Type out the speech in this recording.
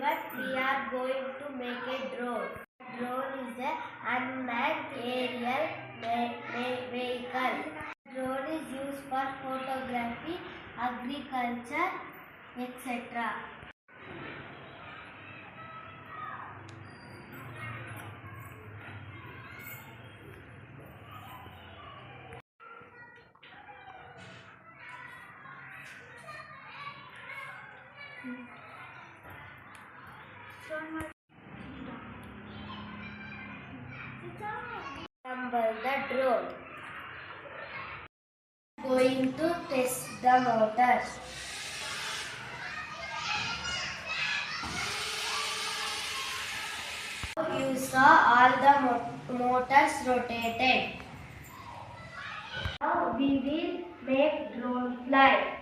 everyone, we are going to make a drone. Drone is an unmanned aerial vehicle. Drone is used for photography, agriculture, etc. Assemble the drone. Going to test the motors. You saw all the motors rotated. Now we will make drone fly.